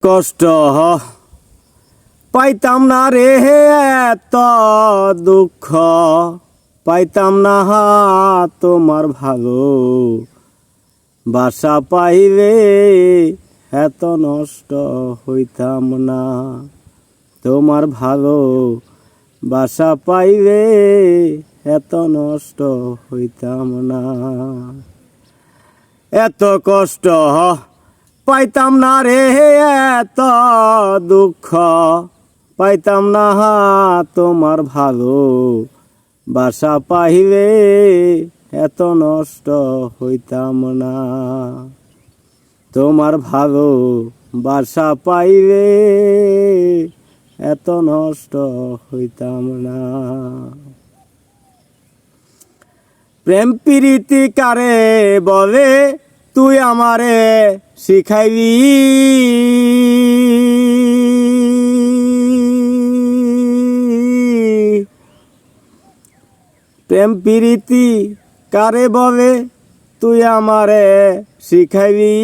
কষ্ট পাইতাম না রে এত দুঃখ পাইতাম না তোমার ভালো বাসা পাইলে এত নষ্ট হইতাম না তোমার ভালো বাসা পাইলে এত নষ্ট হইতাম না এত কষ্ট পাইতাম না রে এত দুঃখ পাইতাম না তোমার ভালো বাসা পাইলে এত নষ্ট হইতাম না তোমার ভালো বাসা পাইলে এত নষ্ট হইতাম না প্রেম প্রীতি কারে বলে তুই আমারে শিখাইবি প্রেম প্রীতি কারে বলে তুই আমারে শিখাইবি